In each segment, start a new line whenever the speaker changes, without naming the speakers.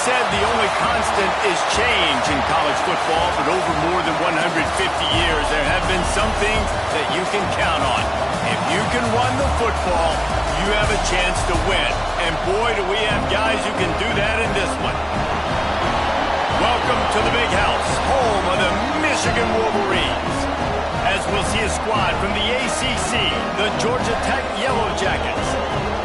said the only constant is change in college football, but over more than 150 years, there have been some things that you can count on. If you can run the football, you have a chance to win. And boy, do we have guys who can do that in this one. Welcome to the Big House, home of the Michigan Wolverines. As we'll see a squad from the ACC, the Georgia Tech Yellow Jackets,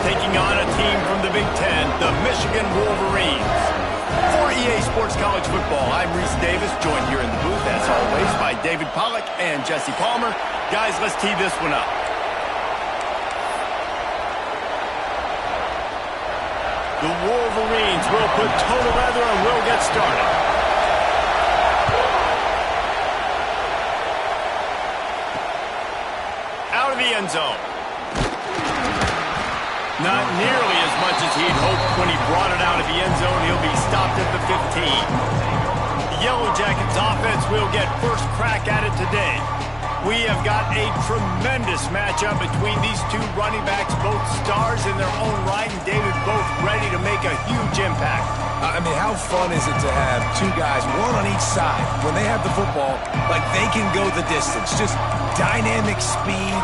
taking on a team from the Big Ten, the Michigan Wolverines. For EA Sports College Football, I'm Reese Davis, joined here in the booth, as always, by David Pollack and Jesse Palmer. Guys, let's tee this one up. The Wolverines will put total weather and will get started. Out of the end zone. Not nearly as much as he'd hoped when he brought it out of the end zone. He'll be stopped at the 15. The Yellow Jackets offense will get first crack at it today. We have got a tremendous matchup between these two running backs, both stars in their own right, and David, both ready to make a huge impact.
I mean, how fun is it to have two guys, one on each side, when they have the football, like they can go the distance. Just dynamic speed,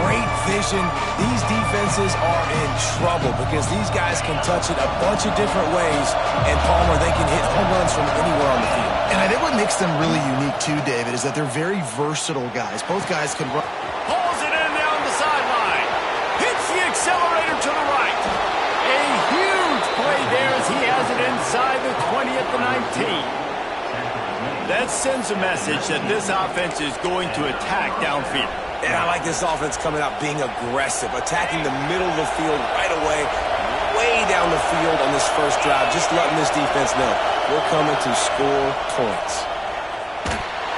great vision. These defenses are in trouble because these guys can touch it a bunch of different ways, and Palmer, they can hit home runs from anywhere on the field.
And I think what makes them really unique too, David, is that they're very versatile guys. Both guys can run.
Pulls it in down the sideline. Hits the accelerator to the right. A huge play there as he has it inside the 20 at the 19. That sends a message that this offense is going to attack downfield.
And I like this offense coming out being aggressive, attacking the middle of the field right away, way down the field on this first drive, just letting this defense know we're coming to score points.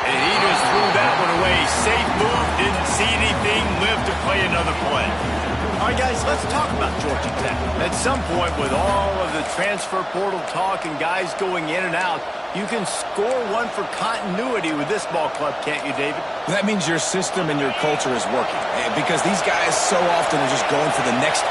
And he just threw that one away. Safe move, didn't see anything, lived to play another play. All right, guys, let's talk about Georgia Tech. At some point, with all of the transfer portal talk and guys going in and out, you can score one for continuity with this ball club, can't you, David?
That means your system and your culture is working, because these guys so often are just going for the next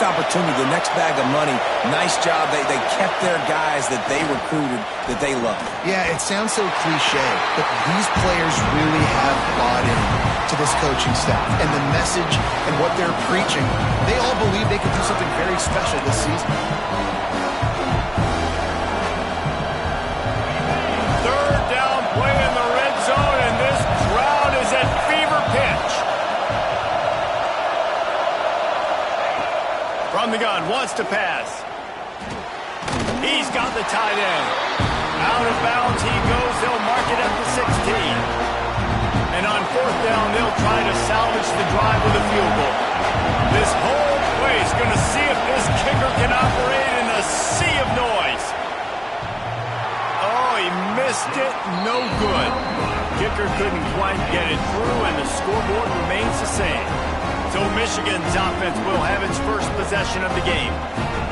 opportunity, the next bag of money. Nice job. They kept their guys that they recruited, that they love.
Yeah, it sounds so cliche, but these players really have bought in to this coaching staff and the message and what they're preaching. They all believe they can do something very special this season.
Third down play in the red zone, and this crowd is at fever pitch. From the gun, wants to pass. He's got the tight end. Out of bounds he goes. They'll mark it at the 16. And on fourth down, they'll try to salvage the drive with a field goal. This whole place going to see if this kicker can operate in a sea of noise. Oh, he missed it. No good. Kicker couldn't quite get it through, and the scoreboard remains the same. So Michigan's offense will have its first possession of the game.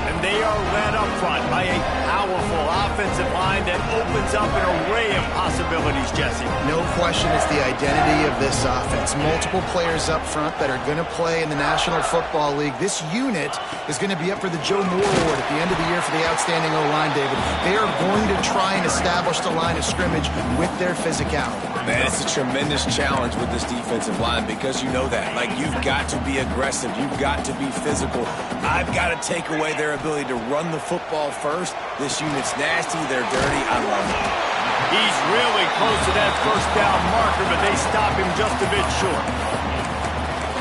And they are led up front by a powerful offensive line that opens up an array of possibilities, Jesse.
No question it's the identity of this offense. Multiple players up front that are going to play in the National Football League. This unit is going to be up for the Joe Moore Award at the end of the year for the outstanding O-line, David. They are going to try and establish the line of scrimmage with their physicality.
Man, it's a tremendous challenge with this defensive line because you know that. Like, you've got to be aggressive. You've got to be physical. I've got to take away their ability to run the football first. This unit's nasty. They're dirty. I love it.
He's really close to that first down marker, but they stop him just a bit short.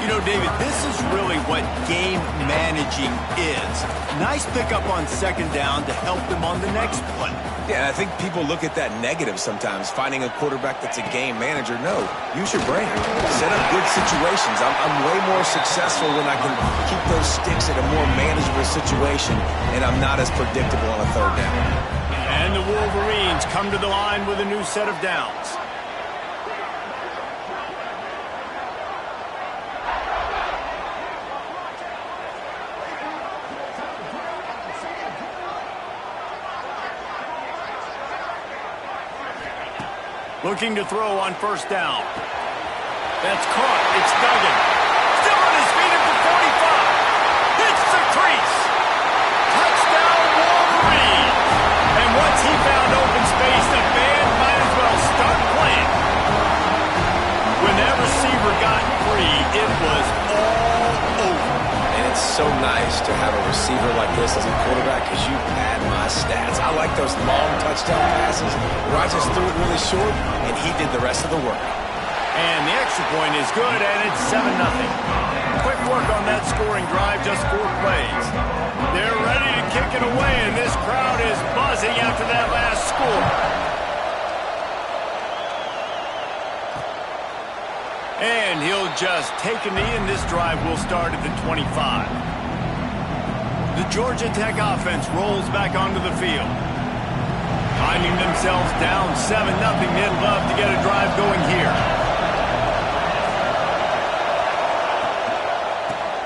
You know, David, this is really what game managing is. Nice pickup on second down to help them on the next play.
Yeah, I think people look at that negative sometimes, finding a quarterback that's a game manager. No, use your brain. Set up good situations. I'm way more successful when I can keep those sticks at a more manageable situation, and I'm not as predictable on a third down.
And the Wolverines come to the line with a new set of downs. Looking to throw on first down. That's caught. It's Duggan. Still on his feet at the 45. Hits the crease. Touchdown, Wolverine. And
nice to have a receiver like this as a quarterback because you pad my stats. I like those long touchdown passes where I just threw it really short and he did the rest of the work.
And the extra point is good, and it's 7-0. Quick work on that scoring drive, just 4 plays. They're ready to kick it away, and this crowd is buzzing after that last score. And he'll just take a knee, and this drive will start at the 25. The Georgia Tech offense rolls back onto the field. Finding themselves down 7-0, they'd love to get a drive going here.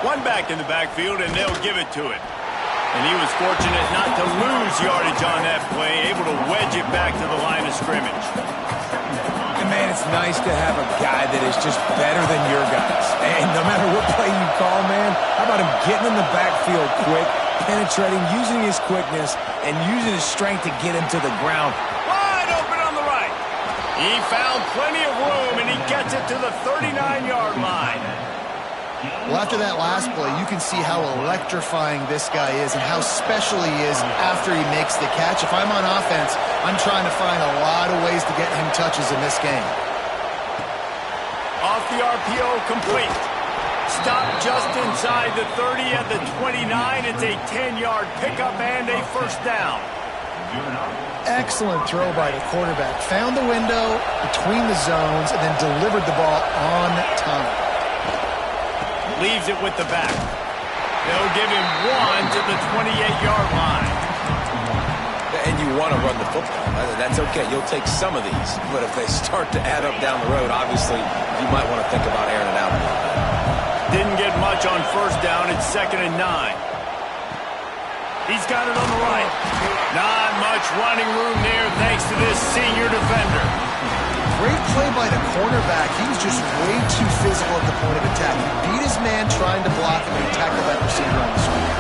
One back in the backfield, and they'll give it to it. And he was fortunate not to lose yardage on that play, able to wedge it back to the line of scrimmage.
And, man, it's nice to have a guy that is just better than your guys. And no matter what play you call, man, how about him getting in the backfield quick, penetrating, using his quickness, and using his strength to get him to the ground.
Wide open on the right. He found plenty of room, and he gets it to the 39-yard line.
Well, after that last play, you can see how electrifying this guy is and how special he is after he makes the catch. If I'm on offense, I'm trying to find a lot of ways to get him touches in this game.
Off the RPO, complete. Stop just inside the 30 at the 29. It's a 10-yard pickup and a first down.
Excellent throw by the quarterback. Found the window between the zones and then delivered the ball on time.
Leaves it with the back. They'll give him 1 to the 28-yard line.
And you want to run the football. That's okay. You'll take some of these. But if they start to add up down the road, obviously, you might want to think about airing it out a little bit.
Didn't get much on first down. It's 2nd and 9. He's got it on the right. Not much running room there thanks to this senior defender.
Great play by the cornerback. He was just way too physical at the point of attack. He beat his man trying to block him and he tackled that receiver on the screen.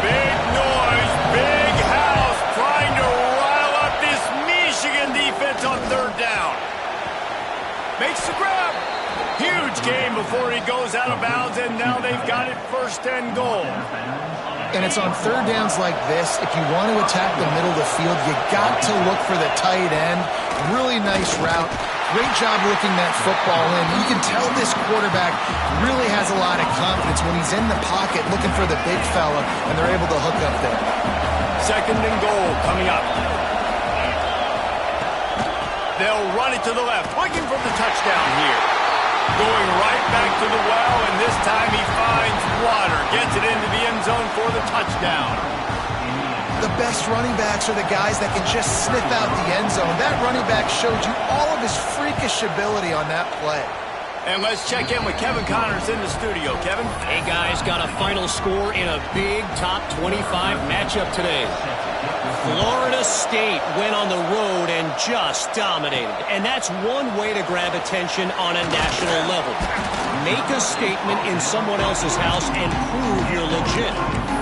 Big noise, big house, trying to rile up this Michigan defense on 3rd down. Makes the grab. Huge game before he goes out of bounds, and now they've got it 1st and goal.
And it's on 3rd downs like this. If you want to attack the middle of the field, you got to look for the tight end. Really nice route. Great job looking that football in. You can tell this quarterback really has a lot of confidence when he's in the pocket looking for the big fella, and they're able to hook up there.
2nd and goal coming up. They'll run it to the left, looking for the touchdown here. Going right back to the well, and this time he finds water. Gets it into the end zone for the touchdown.
The best running backs are the guys that can just sniff out the end zone. That running back showed you all of his freakish ability on that play.
And let's check in with Kevin Connors in the studio. Kevin?
Hey, guys, got a final score in a big top 25 matchup today. Florida State went on the road and just dominated. And that's one way to grab attention on a national level. Make a statement in someone else's house and prove you're legit.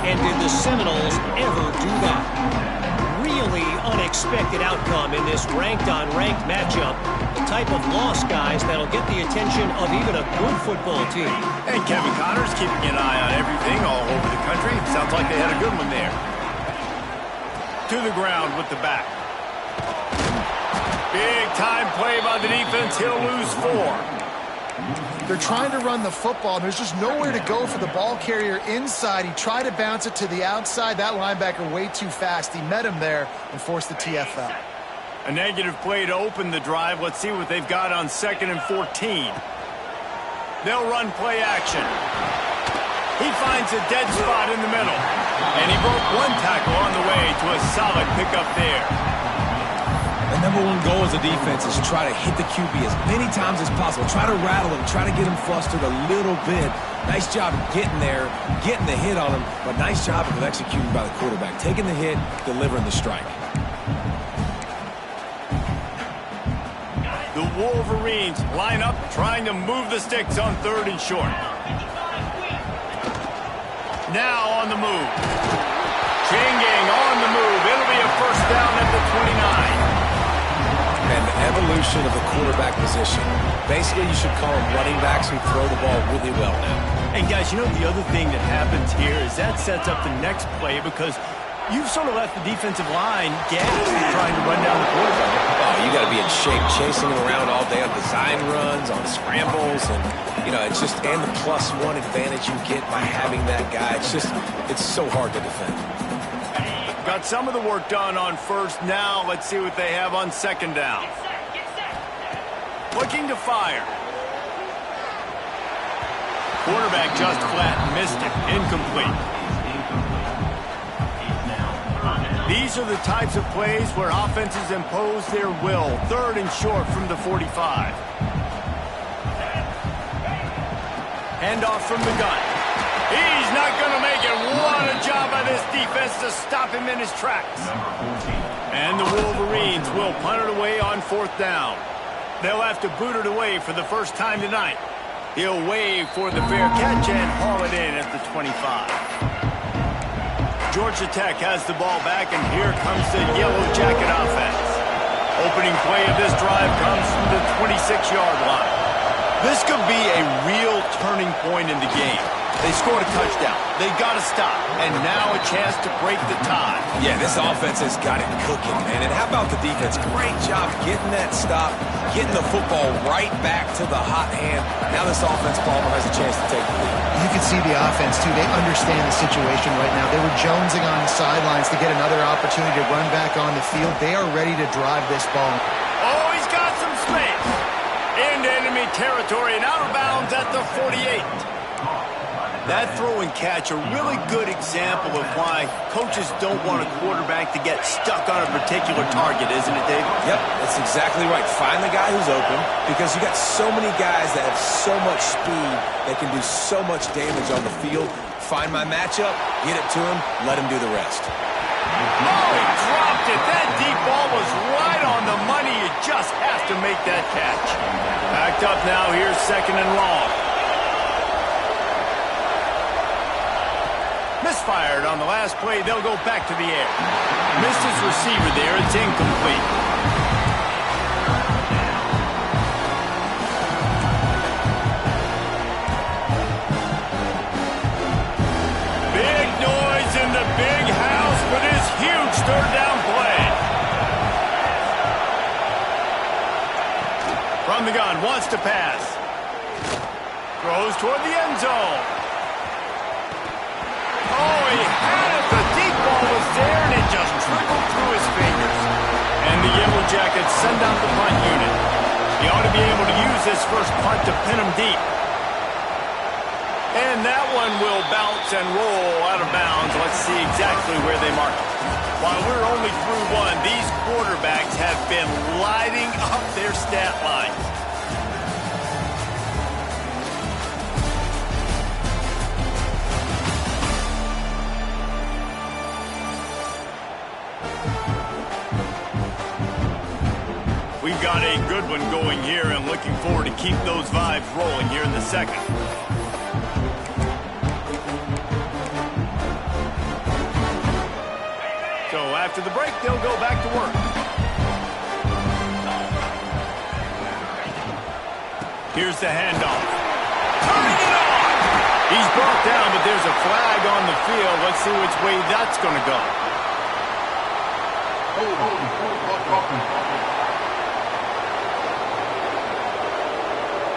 And did the Seminoles ever do that? Really unexpected outcome in this ranked-on-ranked matchup. The type of loss, guys, that'll get the attention of even a good football team.
And Kevin Connors keeping an eye on everything all over the country. Sounds like they had a good one there. To the ground with the back. Big time play by the defense. He'll lose 4.
They're trying to run the football. There's just nowhere to go for the ball carrier inside. He tried to bounce it to the outside. That linebacker way too fast. He met him there and forced the TFL.
A negative play to open the drive. Let's see what they've got on 2nd and 14. They'll run play action. He finds a dead spot in the middle. And he broke one tackle on the way to a solid pickup there.
The number one goal as a defense is try to hit the QB as many times as possible. Try to rattle him, try to get him flustered a little bit. Nice job of getting there, getting the hit on him, but nice job of executing by the quarterback. Taking the hit, delivering the strike.
The Wolverines line up, trying to move the sticks on 3rd and short. Now on the move. Chinging on the move. It'll be a first down at the 29.
And the evolution of the quarterback position. Basically, you should call them running backs who throw the ball really well now.
And guys, you know the other thing that happens here is that sets up the next play because you've sort of left the defensive line gassed trying to run down the quarterback.
Oh, you got to be in shape, chasing him around all day on design runs, on scrambles, and it's just and the +1 advantage you get by having that guy. It's so hard to defend.
Got some of the work done on first. Now let's see what they have on second down. Looking to fire. Quarterback just flat missed it. Incomplete. These are the types of plays where offenses impose their will. 3rd and short from the 45. Handoff from the gun. He's not going to make it. What a job by this defense to stop him in his tracks. And the Wolverines will punt it away on 4th down. They'll have to boot it away for the first time tonight. He'll wave for the fair catch and haul it in at the 25. Georgia Tech has the ball back, and here comes the Yellow Jacket offense. Opening play of this drive comes from the 26-yard line. This could be a real turning point in the game. They scored a touchdown. They got to stop, and now a chance to break the tie.
Yeah, this offense has got it cooking, man. And how about the defense? Great job getting that stop, getting the football right back to the hot hand. Now this offense, Palmer, has a chance to take the lead.
You can see the offense, too. They understand the situation right now. They were jonesing on the sidelines to get another opportunity to run back on the field. They are ready to drive this ball.
Oh, he's got some space. Into enemy territory and out of bounds at the 48. That throw and catch, a really good example of why coaches don't want a quarterback to get stuck on a particular target, isn't it, Dave?
Yep, that's exactly right. Find the guy who's open, because you got so many guys that have so much speed that can do so much damage on the field. Find my matchup, get it to him, let him do the rest.
Oh, he dropped it. That deep ball was right on the money. You just have to make that catch. Backed up now. Here's 2nd and long. Misfired on the last play. They'll go back to the air. Missed his receiver there. It's incomplete. Big noise in the big house for this huge 3rd down play. From the gun, wants to pass. Throws toward the end zone. Oh, he had it. The deep ball was there, and it just trickled through his fingers. And the Yellow Jackets send out the punt unit. He ought to be able to use this first punt to pin him deep. And that one will bounce and roll out of bounds. Let's see exactly where they mark it. While we're only through one, these quarterbacks have been lighting up their stat lines. We've got a good one going here, and looking forward to keep those vibes rolling here in the second. So after the break, they'll go back to work. Here's the handoff. Turning it on! He's brought down, but there's a flag on the field. Let's see which way that's going to go.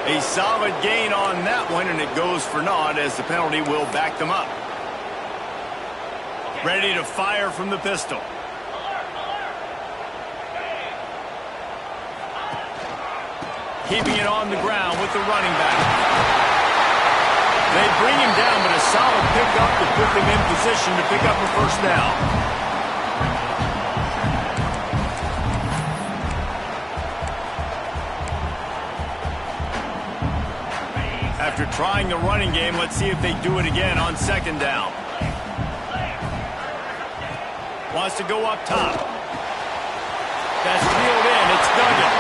A solid gain on that one, and it goes for naught as the penalty will back them up. Ready to fire from the pistol. Keeping it on the ground with the running back. They bring him down, but a solid pickup to put them in position to pick up a first down. After trying the running game, let's see if they do it again on second down. Wants to go up top. That's peeled in. It's Duggan.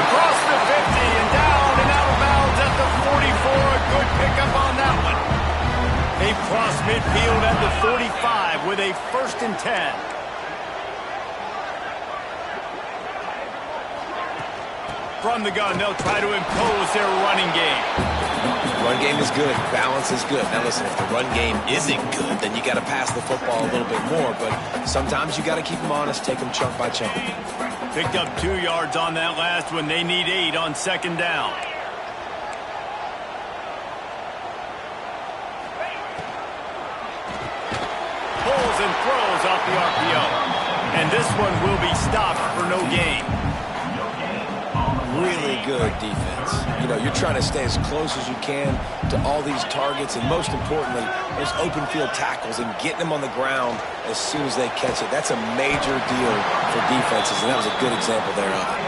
Across the 50 and down and out of bounds at the 44. A good pickup on that one. They cross midfield at the 45 with a 1st and 10. From the gun, they'll try to impose their running game.
Run game is good. Balance is good. Now listen, if the run game isn't good, then you got to pass the football a little bit more. But sometimes you got to keep them honest, take them chunk by chunk.
Picked up 2 yards on that last one. They need 8 on second down. Pulls and throws off the RPO. And this one will be stopped for no gain.
Really good defense. You know, you're trying to stay as close as you can to all these targets, and most importantly, those open field tackles and getting them on the ground as soon as they catch it. That's a major deal for defenses, and that was a good example there of it.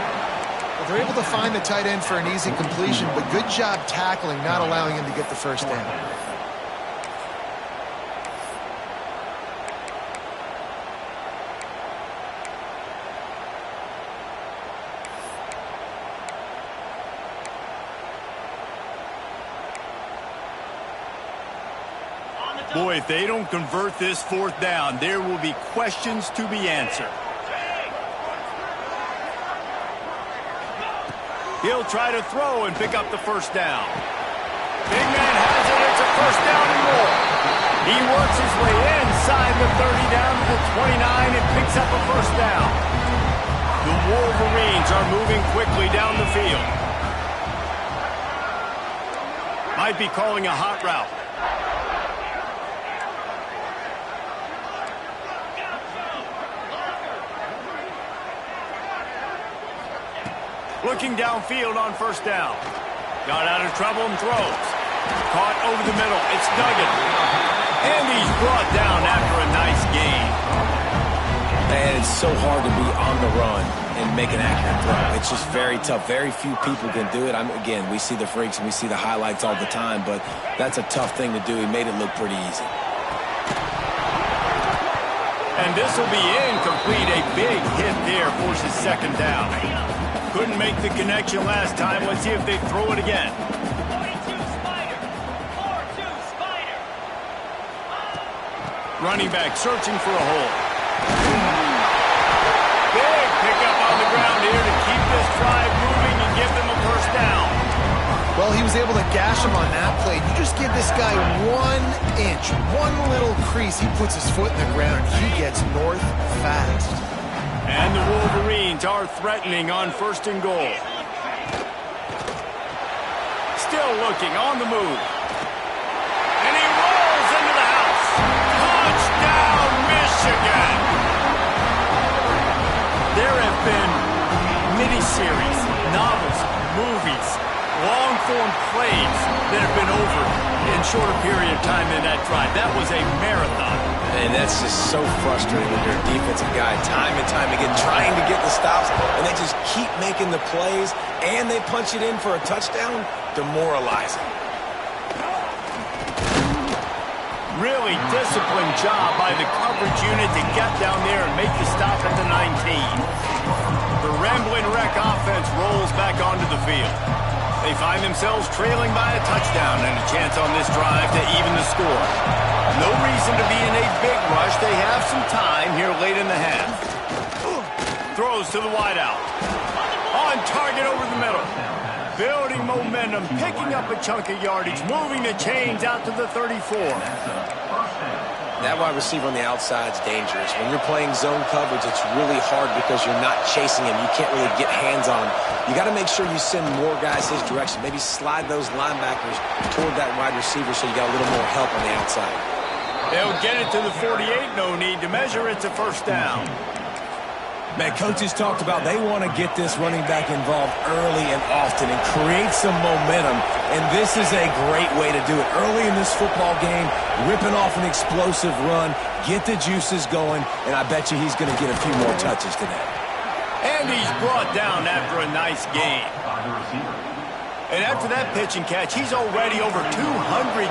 Well, they're able to find the tight end for an easy completion, but good job tackling, not allowing him to get the first down.
Boy, if they don't convert this 4th down, there will be questions to be answered. He'll try to throw and pick up the first down. Big man has it. It's a first down and more. He works his way inside the 30 down to the 29 and picks up a first down. The Wolverines are moving quickly down the field. Might be calling a hot route. Looking downfield on first down. Got out of trouble and throws. Caught over the middle. It's Duggan. And he's brought down after a nice gain.
And it's so hard to be on the run and make an accurate throw. It's just very tough. Very few people can do it. Again, we see the freaks and we see the highlights all the time, but that's a tough thing to do. He made it look pretty easy.
And this will be incomplete. A big hit there forces second down. Couldn't make the connection last time. Let's see if they throw it again.
42 Spider. 4-2 Spider.
Running back searching for a hole. Big pickup on the ground here to keep this drive moving and give them a first down.
Well, he was able to gash him on that play. You just give this guy 1 inch, one little crease, he puts his foot in the ground, and he gets north fast.
And the Wolverines are threatening on 1st and goal. Still looking on the move. And he rolls into the house. Touchdown, Michigan! There have been miniseries, novels, movies, long-form plays that have been over in shorter period of time than that drive. That was a marathon.
And that's just so frustrating when you're a defensive guy, time and time again, trying to get the stops, and they just keep making the plays, and they punch it in for a touchdown. Demoralizing.
Really disciplined job by the coverage unit to get down there and make the stop at the 19. The Ramblin' Wreck offense rolls back onto the field. They find themselves trailing by a touchdown and a chance on this drive to even the score. No reason to be in a big rush. They have some time here late in the half. Throws to the wideout. On target over the middle. Building momentum, picking up a chunk of yardage, moving the chains out to the 34.
That wide receiver on the outside is dangerous. When you're playing zone coverage, it's really hard because you're not chasing him. You can't really get hands on him. You got to make sure you send more guys his direction. Maybe slide those linebackers toward that wide receiver so you got a little more help on the outside.
They'll get it to the 48. No need to measure. It's a first down.
Man, coaches talked about they want to get this running back involved early and often and create some momentum, and this is a great way to do it. Early in this football game, ripping off an explosive run, get the juices going, and I bet you he's going to get a few more touches today.
And he's brought down after a nice gain. And after that pitch and catch, he's already over 200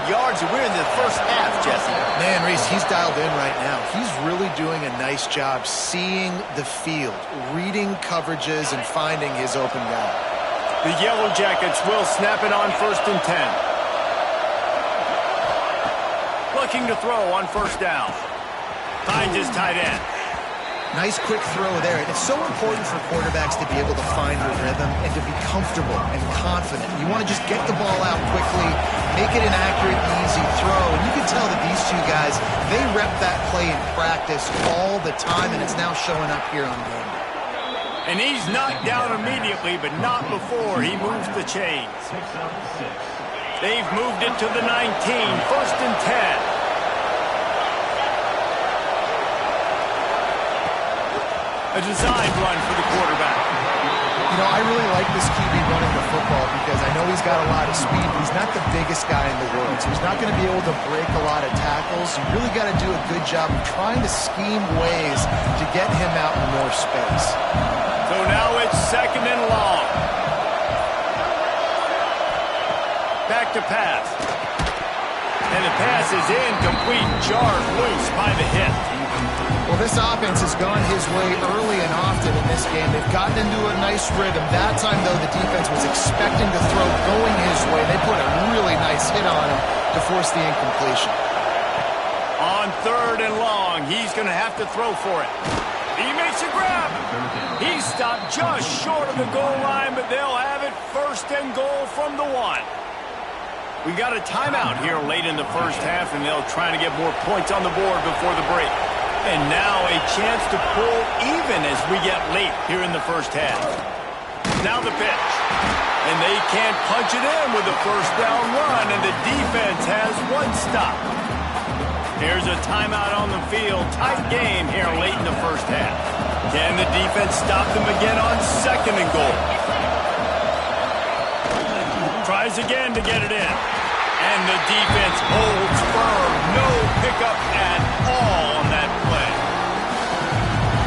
yards, and we're in the first half, Jesse.
Man, Reese, he's dialed in right now. He's really doing a nice job seeing the field, reading coverages, and finding his open guy.
The Yellow Jackets will snap it on 1st and 10. Looking to throw on first down. Finds his tight end.
Nice quick throw there. And it's so important for quarterbacks to be able to find a rhythm and to be comfortable and confident. You want to just get the ball out quickly, make it an accurate, easy throw. And you can tell that these two guys, they rep that play in practice all the time, and it's now showing up here on game day.
And he's knocked down immediately, but not before he moves the chains. They've moved it to the 19, 1st and 10. A design run for the quarterback.
You know, I really like this QB running the football because I know he's got a lot of speed, but he's not the biggest guy in the world, so he's not going to be able to break a lot of tackles. You really got to do a good job of trying to scheme ways to get him out in more space.
So now it's 2nd and long. Back to pass. And the pass is incomplete, jarred loose by the hit.
Well, this offense has gone his way early and often in this game. They've gotten into a nice rhythm. That time, though, the defense was expecting the throw going his way. They put a really nice hit on him to force the incompletion.
On 3rd and long, he's going to have to throw for it. He makes a grab. He's stopped just short of the goal line, but they'll have it 1st and goal from the 1. We got a timeout here late in the first half, and they'll try to get more points on the board before the break. And now a chance to pull even as we get late here in the first half. Now the pitch. And they can't punch it in with a 1st down run, and the defense has 1 stop. Here's a timeout on the field. Tight game here late in the first half. Can the defense stop them again on 2nd and goal? Tries again to get it in. And the defense holds firm. No pickup at all on that play.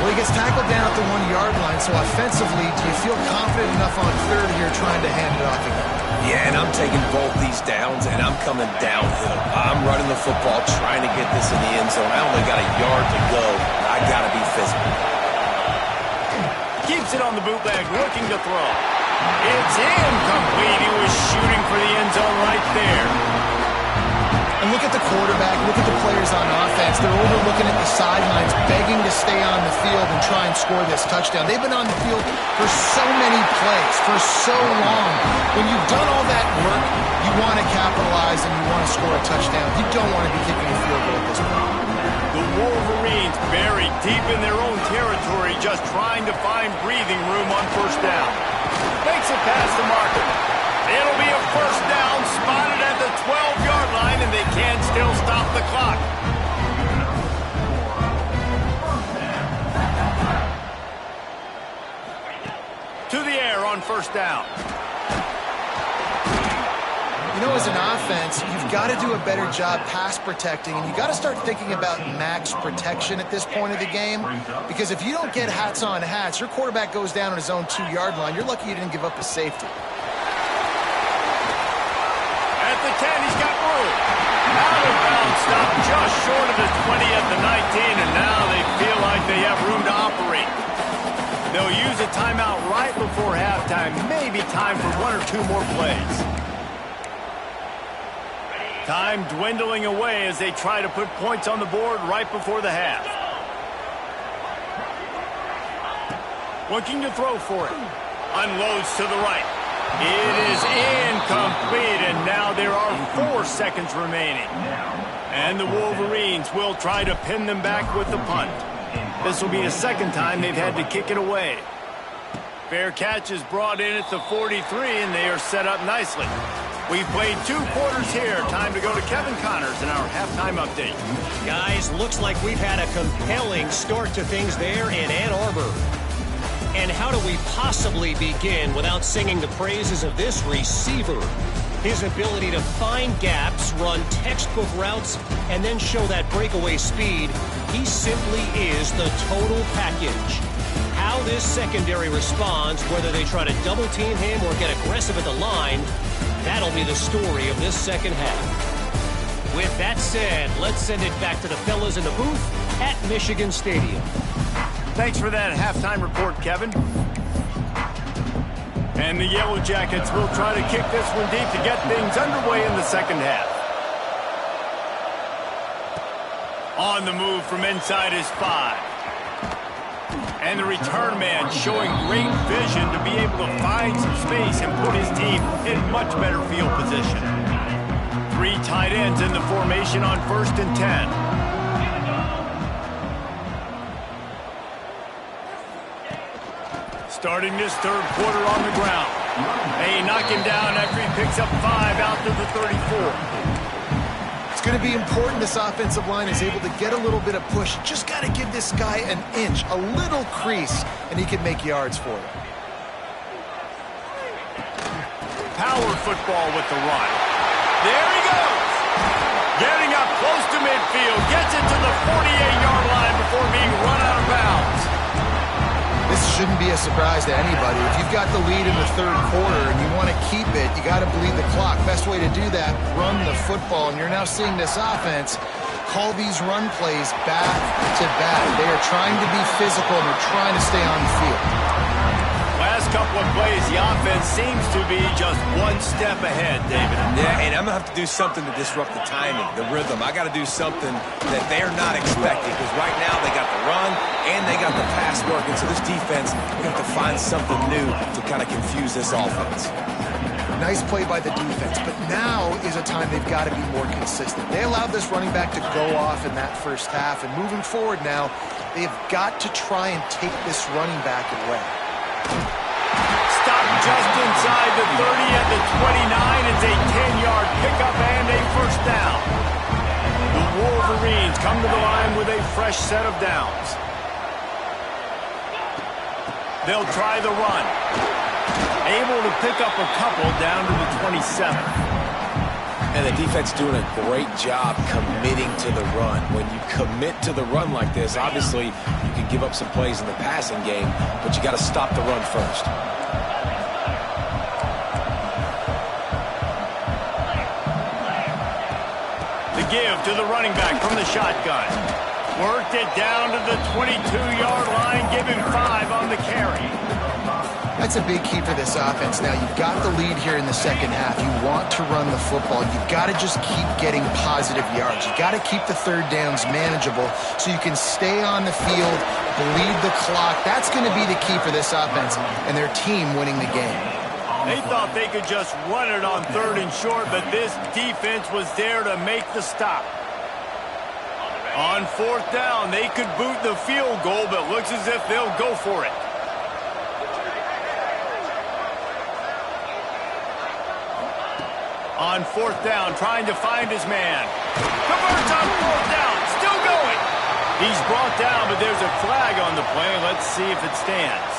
Well, he gets tackled down at the 1-yard line, so offensively, do you feel confident enough on 3rd here trying to hand it off again?
Yeah, and I'm taking both these downs, and I'm coming downhill. I'm running the football, trying to get this in the end zone. I only got a yard to go. I got to be physical.
Keeps it on the bootleg, looking to throw. It's incomplete. He was shooting for the end zone right there.
And look at the quarterback, look at the players on offense. They're overlooking at the sidelines, begging to stay on the field and try and score this touchdown. They've been on the field for so many plays, for so long. When you've done all that work, you want to capitalize and you want to score a touchdown. You don't want to be kicking a field goal at this point.
The Wolverines buried deep in their own territory, just trying to find breathing room on 1st down. Makes it past the marker. It'll be a 1st down, spotted at the 12-yard line, and they can still stop the clock. To the air on 1st down.
You know, as an offense, you've got to do a better job pass protecting, and you've got to start thinking about max protection at this point of the game, because if you don't get hats on hats, your quarterback goes down on his own 2-yard line. You're lucky you didn't give up a safety.
At the 10, he's got room. Out of bounds, stopped just short of the 20 at the 19, and now they feel like they have room to operate. They'll use a timeout right before halftime, maybe time for 1 or 2 more plays. Time dwindling away as they try to put points on the board right before the half. Looking to throw for it. Unloads to the right. It is incomplete, and now there are 4 seconds remaining. And the Wolverines will try to pin them back with the punt. This will be the 2nd time they've had to kick it away. Fair catch is brought in at the 43, and they are set up nicely. We've played 2 quarters here. Time to go to Kevin Connors in our halftime update.
Guys, looks like we've had a compelling start to things there in Ann Arbor. And how do we possibly begin without singing the praises of this receiver? His ability to find gaps, run textbook routes, and then show that breakaway speed. He simply is the total package. How this secondary responds, whether they try to double team him or get aggressive at the line, that'll be the story of this second half. With that said, let's send it back to the fellas in the booth at Michigan Stadium.
Thanks for that halftime report, Kevin. And the Yellow Jackets will try to kick this one deep to get things underway in the second half. On the move from inside is 5. And the return man showing great vision to be able to find some space and put his team in much better field position. 3 tight ends in the formation on 1st and 10. Starting this third quarter on the ground. They knock him down after he picks up 5 out to the 34.
It's going to be important this offensive line is able to get a little bit of push. You just got to give this guy an inch, a little crease, and he can make yards for you.
Power football with the run. There he goes. Getting up close to midfield. Gets it to the 48-yard line before being run out of bounds.
This shouldn't be a surprise to anybody. If you've got the lead in the third quarter and you want to keep it, you got to bleed the clock. Best way to do that, run the football. And you're now seeing this offense call these run plays back to back. They are trying to be physical and they're trying to stay on the field.
Last couple of plays, the offense seems to be just one step ahead, David.
Yeah, and I'm going to have to do something to disrupt the timing, the rhythm. I got to do something that they're not expecting because right now they got the run and they got the pass working. So this defense, we have to find something new to kind of confuse this offense.
Nice play by the defense, but now is a time they've got to be more consistent. They allowed this running back to go off in that first half, and moving forward now, they've got to try and take this running back away.
Stopped just inside the 30 at the 29. It's a 10-yard pickup and a first down. The Wolverines come to the line with a fresh set of downs. They'll try the run. Able to pick up a couple down to the 27.
And the defense doing a great job committing to the run. When you commit to the run like this, obviously you can give up some plays in the passing game, but you got to stop the run first.
The give to the running back from the shotgun. Worked it down to the 22-yard line, giving 5 on the carry.
That's a big key for this offense. Now, you've got the lead here in the second half. You want to run the football. You've got to just keep getting positive yards. You've got to keep the third downs manageable so you can stay on the field, bleed the clock. That's going to be the key for this offense and their team winning the game.
They thought they could just run it on 3rd and short, but this defense was there to make the stop. On 4th down, they could boot the field goal, but looks as if they'll go for it. On 4th down, trying to find his man. Converts on 4th down, still going. He's brought down, but there's a flag on the play. Let's see if it stands.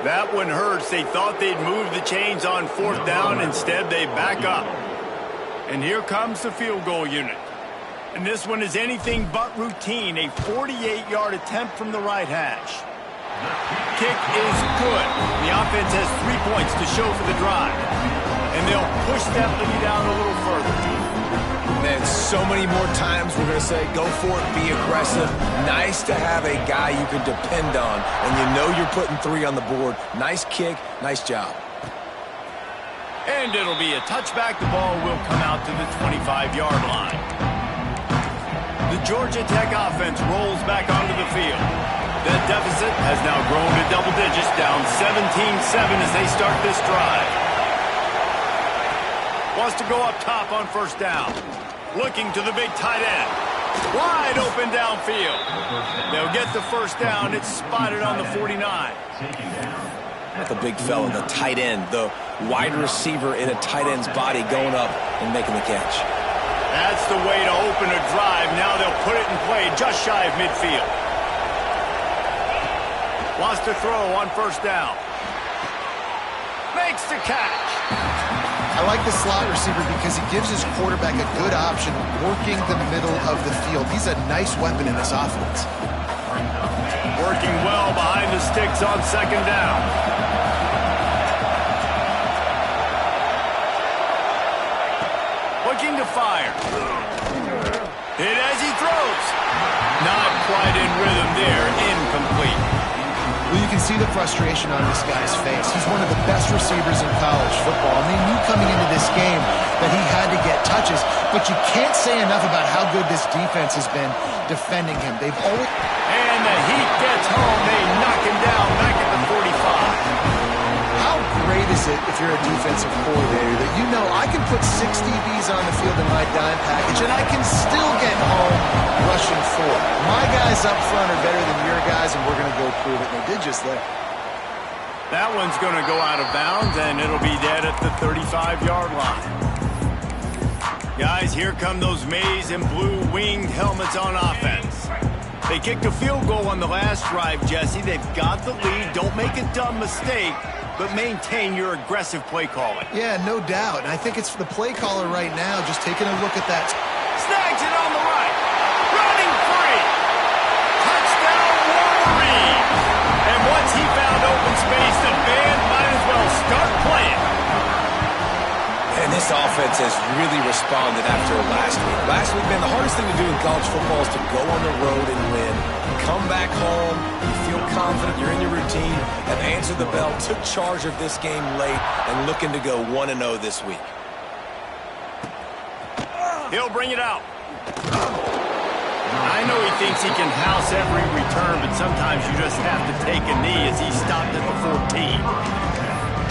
That one hurts. They thought they'd move the chains on 4th down. Instead, they back up. And here comes the field goal unit. And this one is anything but routine. A 48-yard attempt from the right hash. Kick is good. The offense has 3 points to show for the drive. And they'll push that lead down a little further.
Man, so many more times we're going to say, go for it, be aggressive. Nice to have a guy you can depend on, and you know you're putting 3 on the board. Nice kick, nice job.
And it'll be a touchback. The ball will come out to the 25-yard line. The Georgia Tech offense rolls back onto the field. That deficit has now grown to double digits, down 17-7 as they start this drive. Wants to go up top on 1st down. Looking to the big tight end. Wide open downfield. They'll get the 1st down. It's spotted on the 49.
Not the big fella, the tight end, the wide receiver in a tight end's body going up and making the catch.
That's the way to open a drive. Now they'll put it in play just shy of midfield. Wants to throw on 1st down. Makes the catch.
I like the slot receiver because he gives his quarterback a good option working the middle of the field. He's a nice weapon in this offense.
Working well behind the sticks on 2nd down. Looking to fire. Hit as he throws. Not quite in rhythm there. Incomplete.
Well, you can see the frustration on this guy's face. He's one of the best receivers in college football. And they knew coming into this game that he had to get touches. But you can't say enough about how good this defense has been defending him. They've always...
And the Heat gets home. They knock him down back at the 45.
How great is it if you're a defensive coordinator that you know I can put 6 DBs on the field in my dime package and I can still get home rushing 4. My guys up front are better than your guys, and we're going to go prove it. And they did just that.
That one's going to go out of bounds, and it'll be dead at the 35-yard line. Guys, here come those maize and blue winged helmets on offense. They kicked a field goal on the last drive, Jesse. They've got the lead. Don't make a dumb mistake, but maintain your aggressive play calling.
Yeah, no doubt. And I think it's the play caller right now just taking a look at that.
Snags it on the right. Running free. Touchdown, Wolverines. And once he found open space, the band might as well start playing.
And this offense has really responded after last week. Last week, man, the hardest thing to do in college football is to go on the road and win. Come back home, you feel confident, you're in your routine, and answered the bell, took charge of this game late, and looking to go 1-0 this week.
He'll bring it out. I know he thinks he can house every return, but sometimes you just have to take a knee as he stopped at the 14.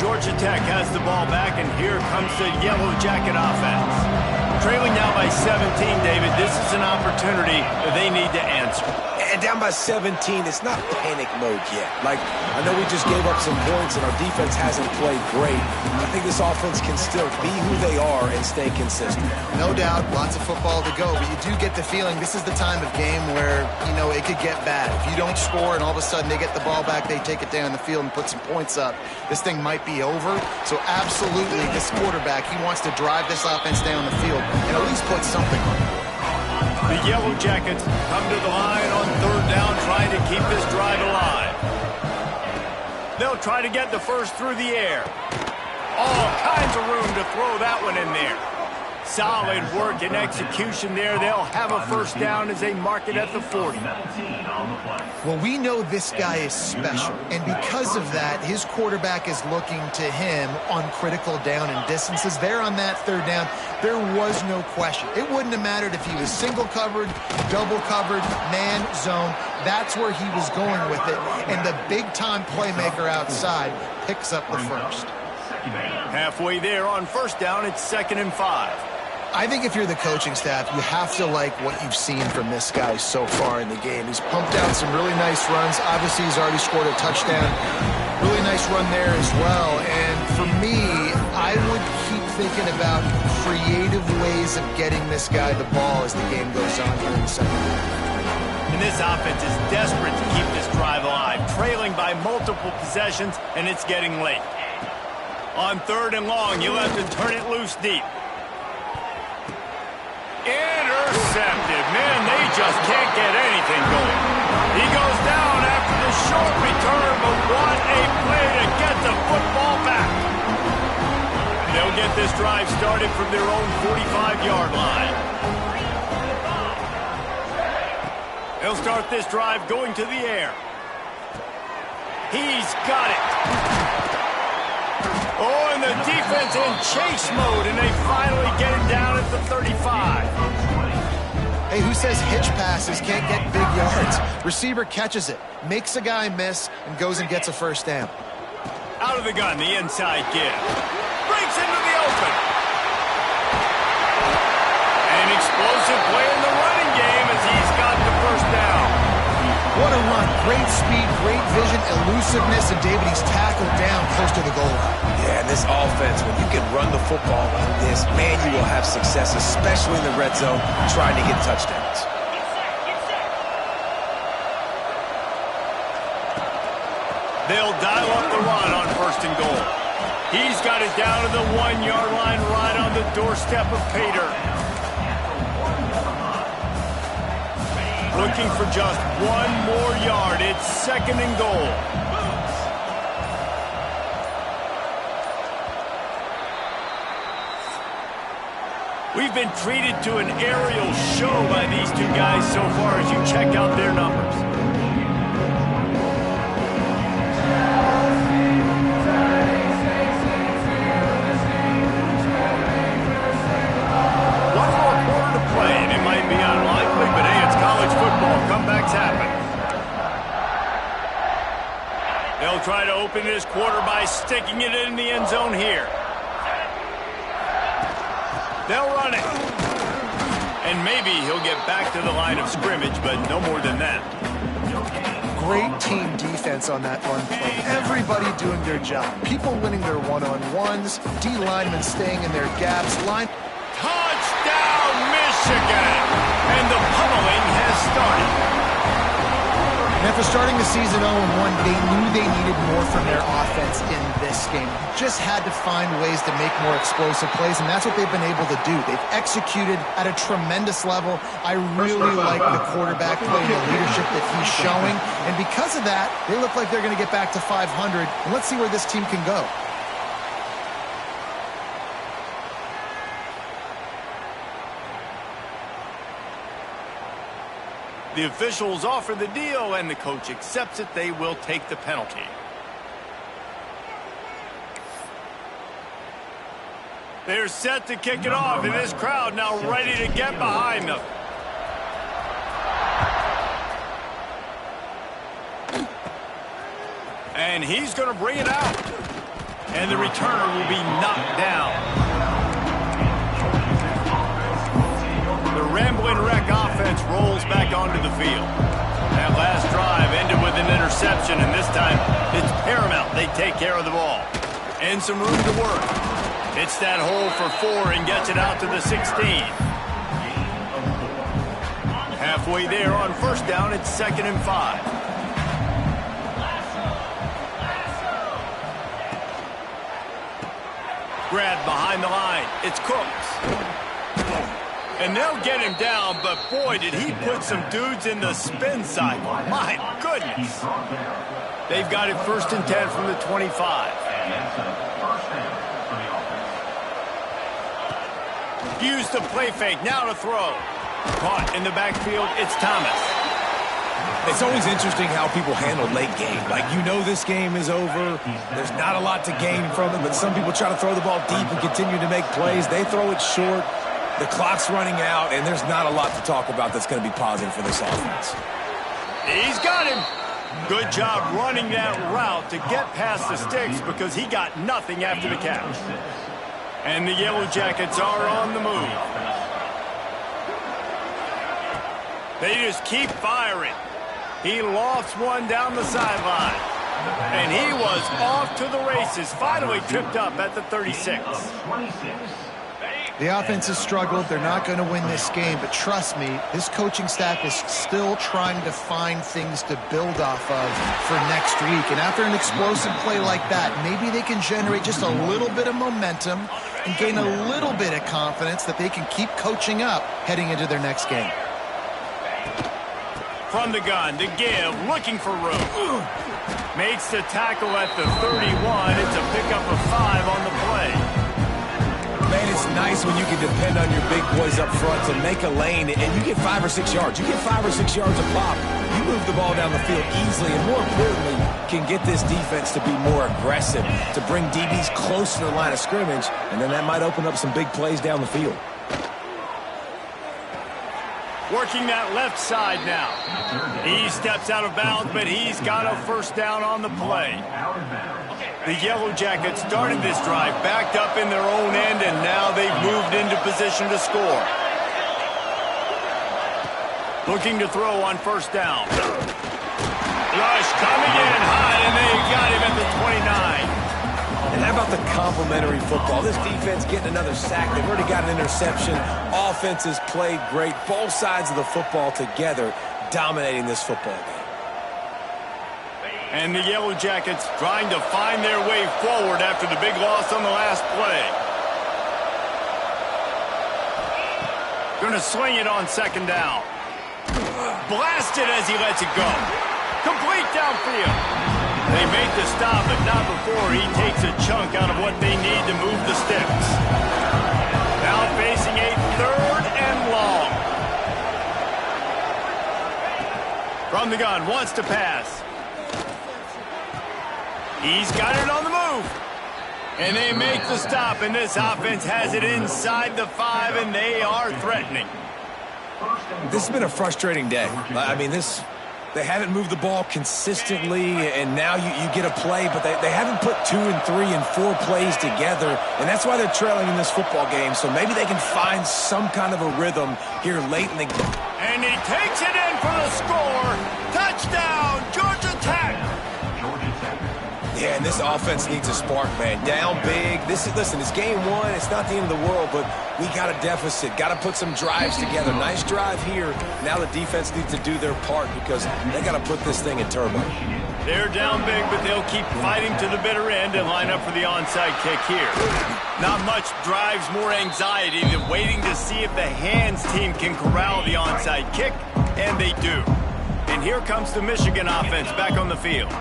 Georgia Tech has the ball back, and here comes the Yellow Jacket offense. Trailing now by 17, David. This is an opportunity that they need to answer.
And down by 17, it's not panic mode yet. Like, I know we just gave up some points and our defense hasn't played great. I think this offense can still be who they are and stay consistent.
No doubt, lots of football to go, but you do get the feeling this is the time of game where, you know, it could get bad. If you don't score and all of a sudden they get the ball back, they take it down the field and put some points up, this thing might be over. So absolutely, this quarterback, he wants to drive this offense down the field and at least put something on it.
The Yellow Jackets come to the line on 3rd down, trying to keep this drive alive. They'll try to get the first through the air. All kinds of room to throw that one in there. Solid work and execution there. They'll have a first down as they mark it at the 40.
Well, we know this guy is special, and because of that, his quarterback is looking to him on critical down and distances. There on that 3rd down, there was no question. It wouldn't have mattered if he was single covered, double covered, man, zone. That's where he was going with it, and the big-time playmaker outside picks up the first.
Halfway there on 1st down, it's 2nd and 5.
I think if you're the coaching staff, you have to like what you've seen from this guy so far in the game. He's pumped out some really nice runs. Obviously, he's already scored a touchdown. Really nice run there as well. And for me, I would keep thinking about creative ways of getting this guy the ball as the game goes on here in the second half.
And this offense is desperate to keep this drive alive, trailing by multiple possessions, and it's getting late. On 3rd and long, you'll have to turn it loose deep. Intercepted. Man, they just can't get anything going. He goes down after the short return, but what a play to get the football back. They'll get this drive started from their own 45-yard line. They'll start this drive going to the air. He's got it. Oh, and the defense in chase mode, and they finally get it down at the 35.
Hey, who says hitch passes can't get big yards? Receiver catches it, makes a guy miss, and goes and gets a first down.
Out of the gun, the inside give. Breaks into the open. An explosive play in the running game as he's got the first down.
What a run. Great speed, great vision, elusiveness, and David, he's tackled down close to the goal line.
Yeah, and this offense, when you can run the football like this, man, you will have success, especially in the red zone, trying to get touchdowns.
They'll dial up the run on 1st and goal. He's got it down to the 1-yard line right on the doorstep of Pater. Looking for just 1 more yard. It's 2nd and goal. We've been treated to an aerial show by these two guys so far as you check out their numbers. They'll try to open this quarter by sticking it in the end zone here. They'll run it. And maybe he'll get back to the line of scrimmage, but no more than that.
Great team defense on that run play. Everybody doing their job. People winning their one-on-ones. D linemen staying in their gaps.
Touchdown, Michigan! And the pummeling has started.
And after starting the season 0-1, they knew they needed more from their offense in this game. Just had to find ways to make more explosive plays, and that's what they've been able to do. They've executed at a tremendous level. I really like the quarterback play and the leadership that he's showing. And because of that, they look like they're going to get back to 500. And let's see where this team can go.
The officials offer the deal, and the coach accepts it. They will take the penalty. They're set to kick it off, and this crowd now ready to get behind them. And he's going to bring it out. And the returner will be knocked down. The Rambling Wreck offense rolls back onto the field. That last drive ended with an interception, and this time it's paramount they take care of the ball. And some room to work. It's that hole for 4 and gets it out to the 16. Halfway there on first down, it's 2nd and 5. Grabbed behind the line. It's Cooks. And they'll get him down, but boy, did he put some dudes in the spin cycle. My goodness. They've got it 1st and 10 from the 25. Use the play fake, now to throw. Caught in the backfield, it's Thomas.
It's always interesting how people handle late game. Like, you know this game is over. There's not a lot to gain from it, but some people try to throw the ball deep and continue to make plays. They throw it short. The clock's running out, and there's not a lot to talk about that's going to be positive for this offense.
He's got him. Good job running that route to get past the sticks because he got nothing after the catch. And the Yellow Jackets are on the move. They just keep firing. He lofts one down the sideline. And he was off to the races, finally tripped up at the 36.
The offense has struggled. They're not going to win this game, but trust me, this coaching staff is still trying to find things to build off of for next week. And after an explosive play like that, maybe they can generate just a little bit of momentum and gain a little bit of confidence that they can keep coaching up heading into their next game.
From the gun to give, looking for room. Makes the tackle at the 31. It's a pickup of 5 on the play.
Man, it's nice when you can depend on your big boys up front to make a lane, and you get 5 or 6 yards. You get 5 or 6 yards a pop. You move the ball down the field easily, and more importantly, can get this defense to be more aggressive, to bring DBs close to the line of scrimmage, and then that might open up some big plays down the field.
Working that left side now. He steps out of bounds, but he's got a first down on the play. The Yellow Jackets started this drive, backed up in their own end, and now they've moved into position to score. Looking to throw on first down. Rush coming in high, and they got him at the 29.
And how about the complementary football? This defense getting another sack. They've already got an interception. Offense has played great. Both sides of the football together dominating this football game.
And the Yellow Jackets trying to find their way forward after the big loss on the last play. Going to swing it on 2nd down. Blasted as he lets it go. Complete downfield. They make the stop, but not before he takes a chunk out of what they need to move the sticks. Now facing a 3rd and long. From the gun, wants to pass. He's got it on the move. And they make the stop, and this offense has it inside the 5, and they are threatening.
This has been a frustrating day. I mean, this They haven't moved the ball consistently, and now you get a play, but they haven't put 2 and 3 and 4 plays together, and that's why they're trailing in this football game. So maybe they can find some kind of a rhythm here late in the game.
And he takes it in for the score. Touchdown, Georgia Tech.
Yeah, and this offense needs a spark, man. Down big. Listen, it's game 1. It's not the end of the world, but we got a deficit. Got to put some drives together. Nice drive here. Now the defense needs to do their part because they got to put this thing in turbo.
They're down big, but they'll keep fighting to the bitter end and line up for the onside kick here. Not much drives more anxiety than waiting to see if the hands team can corral the onside kick, and they do. And here comes the Michigan offense back on the field.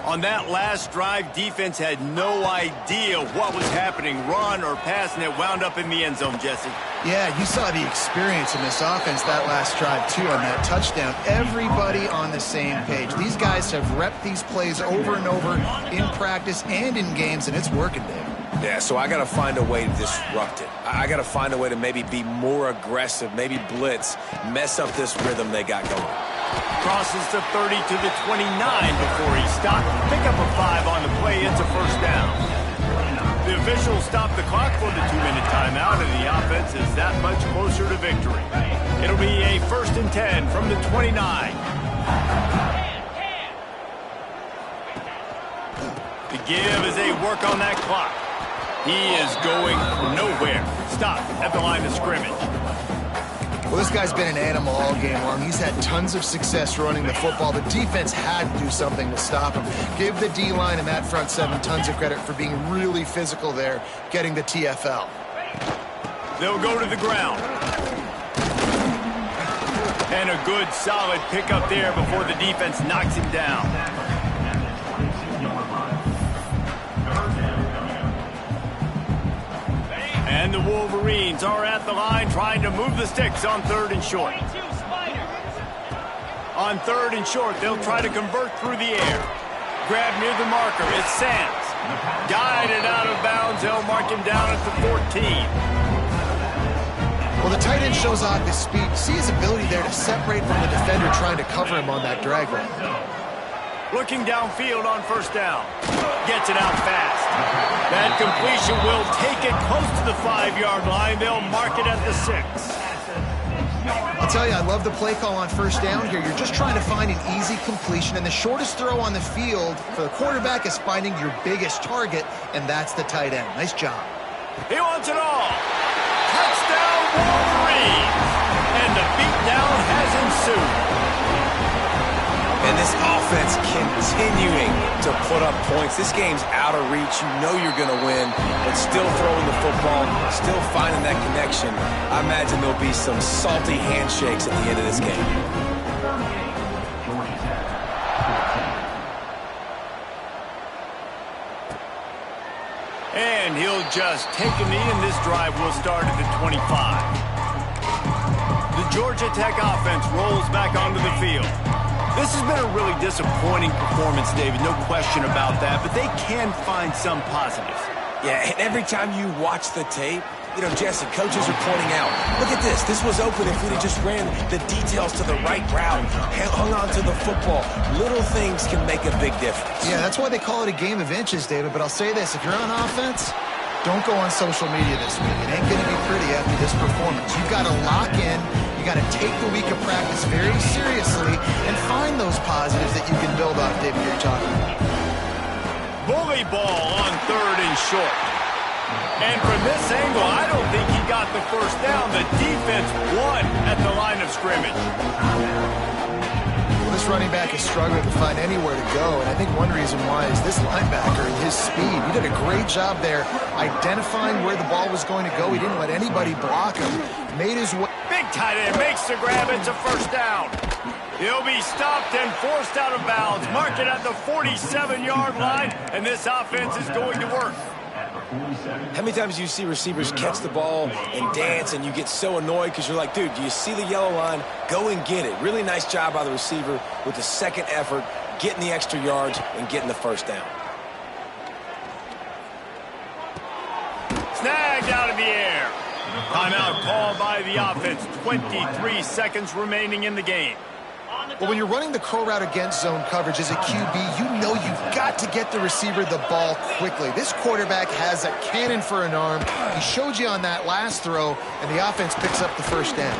On that last drive, defense had no idea what was happening, run or pass, and it wound up in the end zone, Jesse.
Yeah, you saw the experience in this offense that last drive, too, on that touchdown. Everybody on the same page. These guys have repped these plays over and over in practice and in games, and it's working, Dave.
Yeah, so I got to find a way to disrupt it. I got to find a way to maybe be more aggressive, maybe blitz, mess up this rhythm they got going.
Crosses to 30 to the 29 before he stopped. Pick up a 5 on the play. It's a first down. The officials stop the clock for the 2-minute timeout, and the offense is that much closer to victory. It'll be a 1st and 10 from the 29. The give as they work on that clock. He is going nowhere. Stop at the line of scrimmage.
Well, this guy's been an animal all game long. He's had tons of success running the football. The defense had to do something to stop him. Give the D-line and that front 7 tons of credit for being really physical there, getting the TFL.
They'll go to the ground. And a good, solid pickup there before the defense knocks him down. And the Wolverines are at the line trying to move the sticks on 3rd and short. On 3rd and short, they'll try to convert through the air. Grab near the marker. It's Sands. Guided out of bounds. They'll mark him down at the 14.
Well, the tight end shows off his speed. See his ability there to separate from the defender trying to cover him on that drag route.
Looking downfield on 1st down. Gets it out fast. That completion will take it close to the 5-yard line. They'll mark it at the 6.
I'll tell you, I love the play call on 1st down here. You're just trying to find an easy completion, and the shortest throw on the field for the quarterback is finding your biggest target, and that's the tight end. Nice job.
He wants it all. Touchdown, Wolverines. And the beatdown has ensued.
And this offense continuing to put up points. This game's out of reach. You know you're going to win, but still throwing the football, still finding that connection. I imagine there'll be some salty handshakes at the end of this game.
And he'll just take a knee, and this drive will start at the 25. The Georgia Tech offense rolls back onto the field. This has been a really disappointing performance, David, no question about that, but they can find some positives.
Yeah, and every time you watch the tape, you know, Jesse, coaches are pointing out, look at this. This was open if we'd have just ran the details to the right route, hung on to the football. Little things can make a big difference.
Yeah, that's why they call it a game of inches, David, but I'll say this. If you're on offense, don't go on social media this week. It ain't going to be pretty after this performance. You've got to lock in. You got to take the week of practice very seriously and find those positives that you can build off, David, you're talking about.
Bully ball on 3rd and short. And from this angle, I don't think he got the 1st down. The defense won at the line of scrimmage.
Well, this running back is struggling to find anywhere to go, and I think one reason why is this linebacker and his speed. He did a great job there identifying where the ball was going to go. He didn't let anybody block him. Made his way.
Big tight end makes the grab. It's a 1st down. He'll be stopped and forced out of bounds. Mark it at the 47-yard line, and this offense is going to work.
How many times do you see receivers catch the ball and dance and you get so annoyed because you're like, dude, do you see the yellow line? Go and get it. Really nice job by the receiver with the 2nd effort, getting the extra yards and getting the 1st down.
Snagged out of the air. Timeout called by the offense. 23 seconds remaining in the game.
On the
Well, when you're running the curl route against zone coverage as a QB, you know you've got to get the receiver the ball quickly. This quarterback has a cannon for an arm. He showed you on that last throw, and the offense picks up the first down.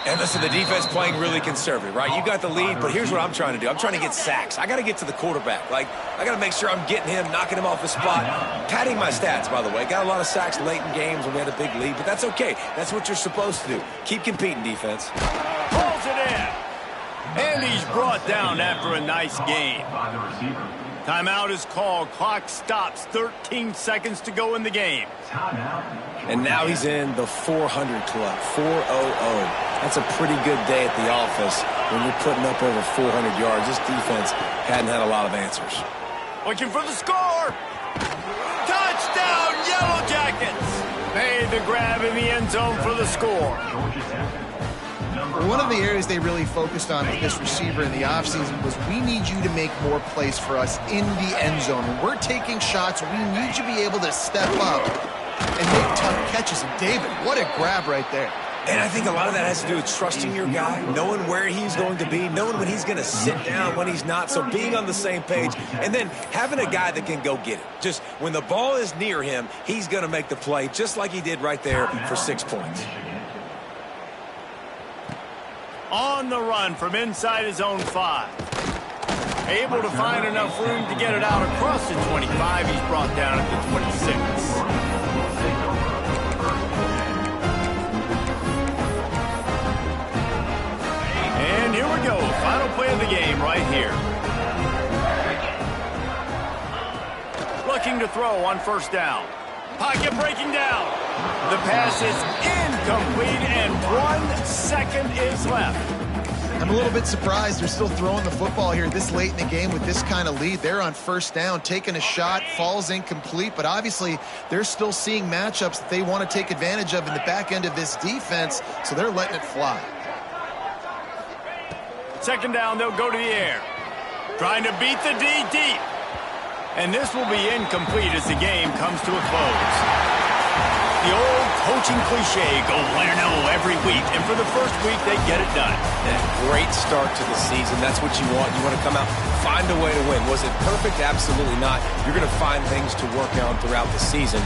And listen, the defense playing really conservative, right? You got the lead, but here's what I'm trying to do. I'm trying to get sacks. I got to get to the quarterback. Like, I got to make sure I'm getting him, knocking him off the spot. Padding my stats, by the way. Got a lot of sacks late in games when we had a big lead, but that's okay. That's what you're supposed to do. Keep competing, defense.
Pulls it in. And he's brought down after a nice game. Timeout is called. Clock stops. 13 seconds to go in the game.
And now he's in the 400 club, 400. That's a pretty good day at the office when you're putting up over 400 yards. This defense hadn't had a lot of answers.
Looking for the score. Touchdown, Yellow Jackets. Made the grab in the end zone for the score.
One of the areas they really focused on with this receiver in the offseason was we need you to make more plays for us in the end zone. When we're taking shots, we need you to be able to step up and make tough catches. And David, what a grab right there.
And I think a lot of that has to do with trusting your guy, knowing where he's going to be, knowing when he's going to sit down, when he's not. So being on the same page, and then having a guy that can go get it. Just when the ball is near him, he's going to make the play, just like he did right there for 6 points.
On the run from inside his own 5. Able to find enough room to get it out across the 25. He's brought down at the 26. And here we go. Final play of the game right here. Looking to throw on first down. Pocket breaking down. The pass is incomplete, and 1 second is left.
I'm a little bit surprised they're still throwing the football here this late in the game with this kind of lead. They're on first down, taking a shot, falls incomplete, but obviously they're still seeing matchups that they want to take advantage of in the back end of this defense, so they're letting it fly.
Second down, they'll go to the air. Trying to beat the D deep. And this will be incomplete as the game comes to a close. The old coaching cliche, go win or no every week. And for the first week, they get it done.
And great start to the season. That's what you want. You want to come out, find a way to win. Was it perfect? Absolutely not. You're going to find things to work on throughout the season.